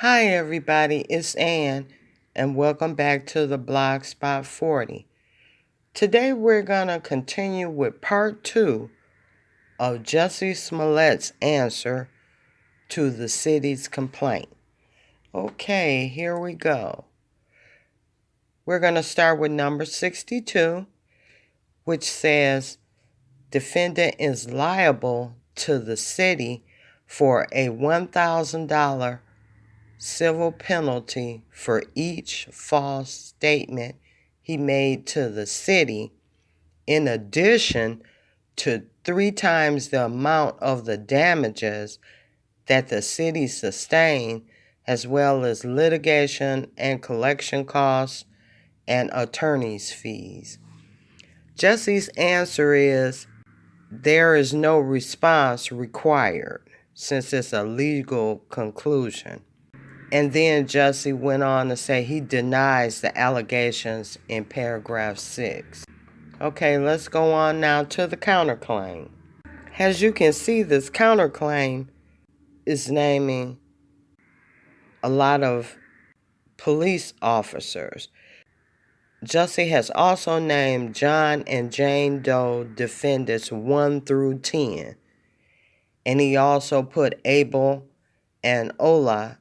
Hi everybody, it's Ann, and welcome back to the Blog Spot 40. Today we're going to continue with part 2 of Jussie Smollett's answer to the city's complaint. Okay, here we go. We're going to start with number 62, which says, defendant is liable to the city for a $1,000 civil penalty for each false statement he made to the city, in addition to 3 times the amount of the damages that the city sustained, as well as litigation and collection costs and attorney's fees. Jussie's answer is there is no response required since it's a legal conclusion. And then Jussie went on to say he denies the allegations in paragraph 6. Okay, let's go on now to the counterclaim. As you can see, this counterclaim is naming a lot of police officers. Jussie has also named John and Jane Doe defendants 1 through 10. And he also put Abel and Ola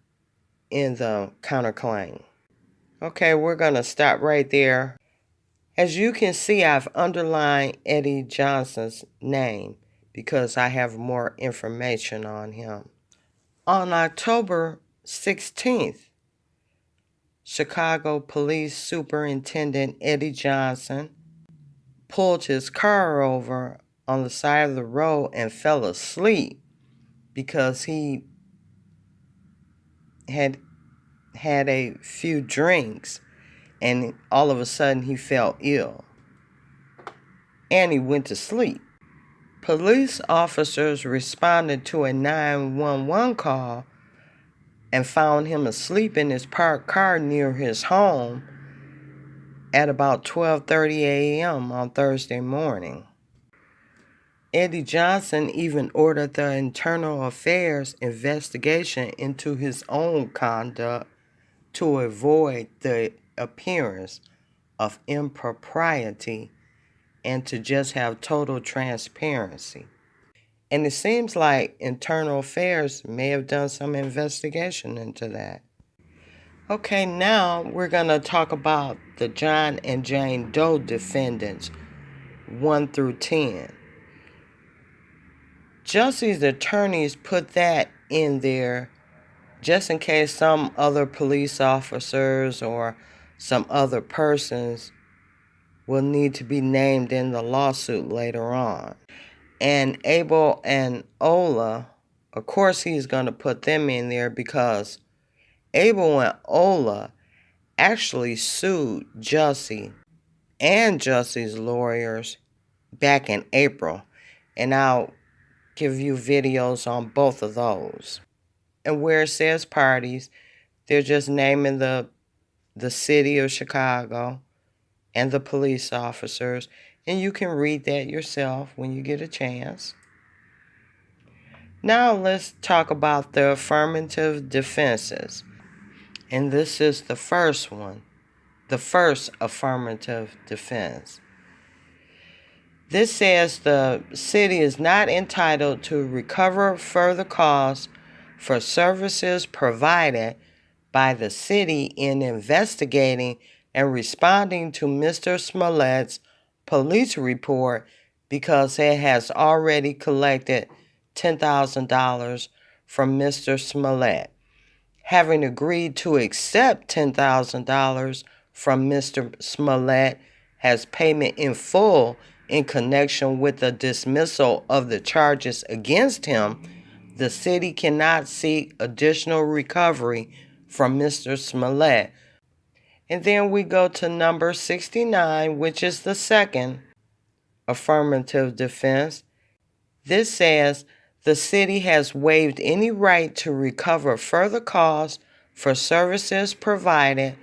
in the counterclaim. Okay, we're going to stop right there. As you can see, I've underlined Eddie Johnson's name because I have more information on him. On October 16th, Chicago Police Superintendent Eddie Johnson pulled his car over on the side of the road and fell asleep because he had a few drinks, and all of a sudden he felt ill and he went to sleep. Police officers responded to a 911 call and found him asleep in his parked car near his home at about 12:30 a.m. on Thursday morning. Eddie Johnson even ordered the Internal Affairs investigation into his own conduct to avoid the appearance of impropriety and to just have total transparency. And it seems like Internal Affairs may have done some investigation into that. Okay, now we're going to talk about the John and Jane Doe defendants 1 through 10. Jussie's attorneys put that in there just in case some other police officers or some other persons will need to be named in the lawsuit later on. And Abel and Ola, of course he's going to put them in there because Abel and Ola actually sued Jussie and Jussie's lawyers back in April. And I'll give you videos on both of those. And where it says parties, they're just naming the city of Chicago and the police officers. And you can read that yourself when you get a chance. Now let's talk about the affirmative defenses. And this is the first one, the first affirmative defense. This says the city is not entitled to recover further costs for services provided by the city in investigating and responding to Mr. Smollett's police report because it has already collected $10,000 from Mr. Smollet, having agreed to accept $10,000 from Mr. Smollet as payment in full in connection with the dismissal of the charges against him. The city cannot seek additional recovery from Mr. Smollet. And then we go to number 69, which is the second affirmative defense. This says the city has waived any right to recover further costs for services provided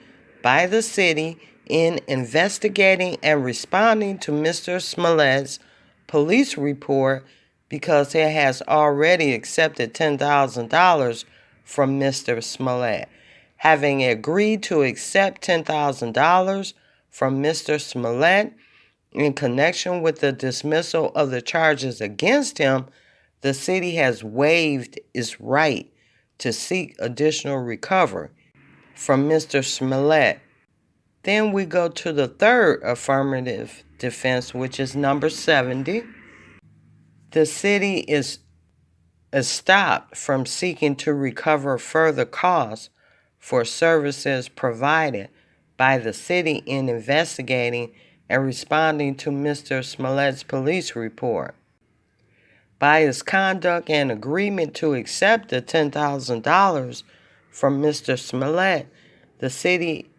by the city in investigating and responding to Mr. Smollett's police report because it has already accepted $10,000 from Mr. Smollet. Having agreed to accept $10,000 from Mr. Smollet in connection with the dismissal of the charges against him, the city has waived its right to seek additional recovery from Mr. Smollet. Then we go to the third affirmative defense, which is number 70. The city is stopped from seeking to recover further costs for services provided by the city in investigating and responding to Mr. Smollett's police report. By his conduct and agreement to accept the $10,000 from Mr. Smollet, the city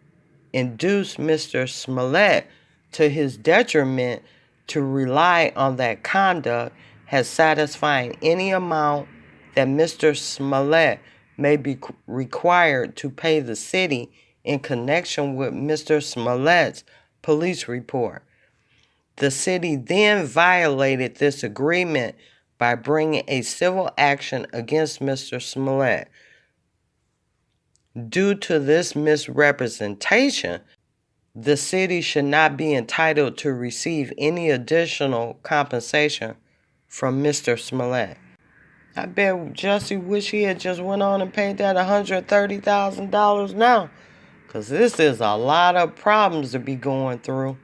induced Mr. Smollet to his detriment to rely on that conduct as satisfying any amount that Mr. Smollet may be required to pay the city in connection with Mr. Smollett's police report. The city then violated this agreement by bringing a civil action against Mr. Smollet. Due to this misrepresentation, the city should not be entitled to receive any additional compensation from Mr. Smollet. I bet Jussie wish he had just went on and paid that $130,000 now, because this is a lot of problems to be going through.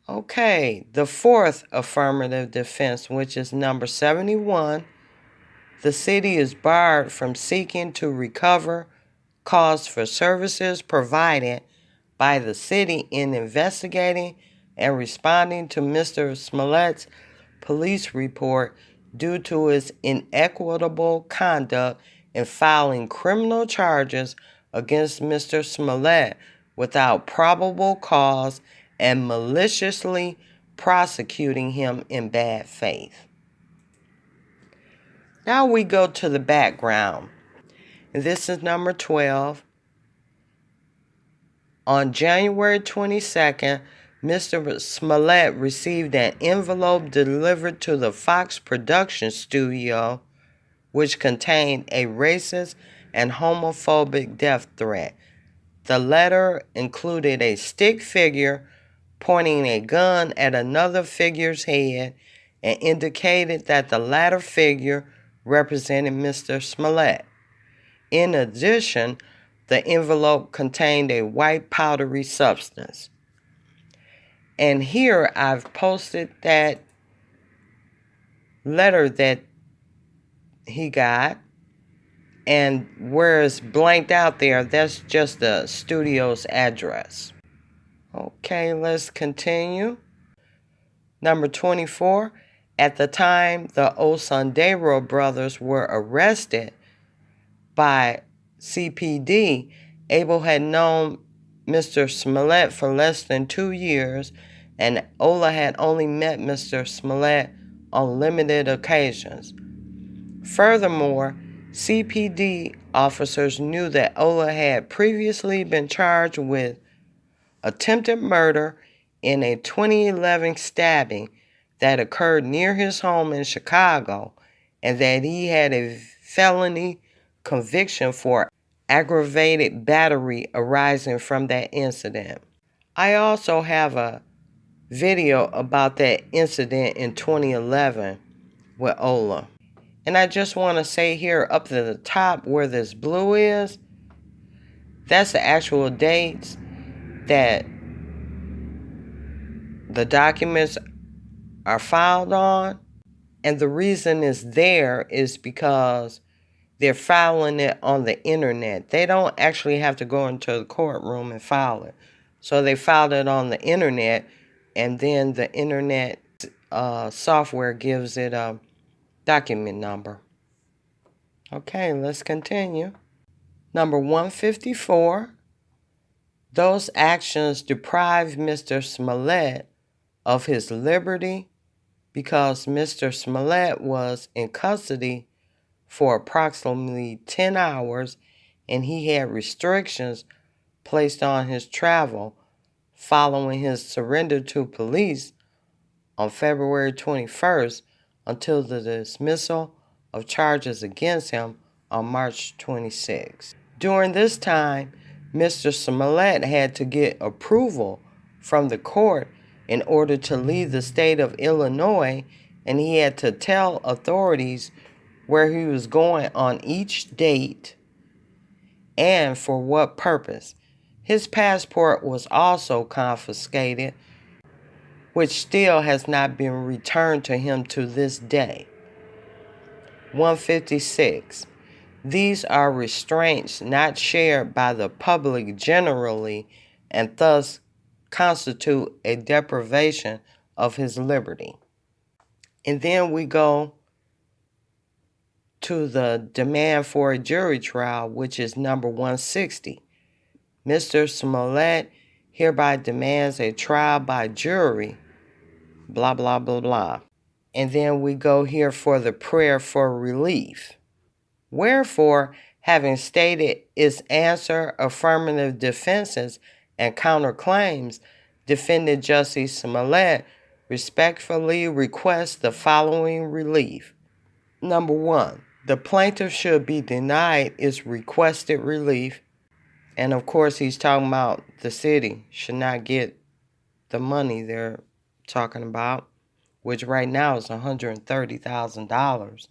Okay, the fourth affirmative defense, which is number 71, the city is barred from seeking to recover costs for services provided by the city in investigating and responding to Mr. Smollett's police report due to his inequitable conduct in filing criminal charges against Mr. Smollet without probable cause and maliciously prosecuting him in bad faith. Now we go to the background. This is number 12. On January 22nd, Mr. Smollet received an envelope delivered to the Foxx production studio, which contained a racist and homophobic death threat. The letter included a stick figure pointing a gun at another figure's head and indicated that the latter figure represented Mr. Smollet. In addition, the envelope contained a white powdery substance. And here I've posted that letter that he got. And where it's blanked out there, that's just the studio's address. Okay, let's continue. Number 24. At the time the Osundero brothers were arrested by CPD, Abel had known Mr. Smollet for less than 2 years, and Ola had only met Mr. Smollet on limited occasions. Furthermore, CPD officers knew that Ola had previously been charged with attempted murder in a 2011 stabbing that occurred near his home in Chicago, and that he had a felony conviction for aggravated battery arising from that incident. I also have a video about that incident in 2011 with Ola. And I just want to say here up to the top where this blue is, that's the actual dates that the documents are filed on. And the reason it's there is because they're filing it on the internet. They don't actually have to go into the courtroom and file it. So they filed it on the internet, and then the internet software gives it a document number. Okay, let's continue. Number 154. Those actions deprived Mr. Smollet of his liberty because Mr. Smollet was in custody for approximately 10 hours, and he had restrictions placed on his travel following his surrender to police on February 21st until the dismissal of charges against him on March 26. During this time, Mr. Smollett had to get approval from the court in order to leave the state of Illinois, and he had to tell authorities where he was going on each date and for what purpose. His passport was also confiscated, which still has not been returned to him to this day. 156. These are restraints not shared by the public generally and thus constitute a deprivation of his liberty. And then we go to the demand for a jury trial, which is number 160. Mr. Smollett hereby demands a trial by jury, blah, blah, blah, blah. And then we go here for the prayer for relief. Wherefore, having stated its answer, affirmative defenses, and counterclaims, defendant Jussie Smollett respectfully requests the following relief. Number 1, the plaintiff should be denied its requested relief. And of course, he's talking about the city should not get the money they're talking about, which right now is $130,000.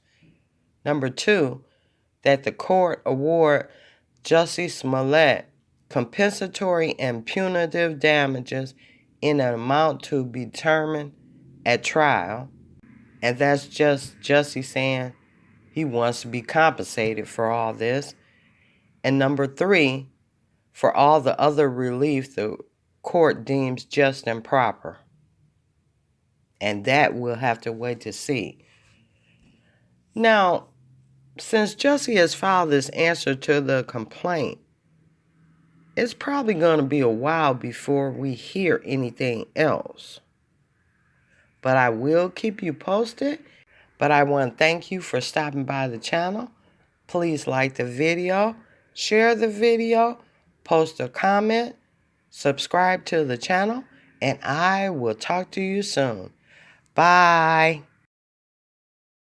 Number 2, that the court award Jussie Smollett compensatory and punitive damages in an amount to be determined at trial. And that's just Jussie saying he wants to be compensated for all this. And number 3, for all the other relief the court deems just and proper. And that we'll have to wait to see. Now, since Jussie has filed this answer to the complaint, it's probably going to be a while before we hear anything else. But I will keep you posted. But I want to thank you for stopping by the channel. Please like the video, share the video, post a comment, subscribe to the channel, and I will talk to you soon. Bye.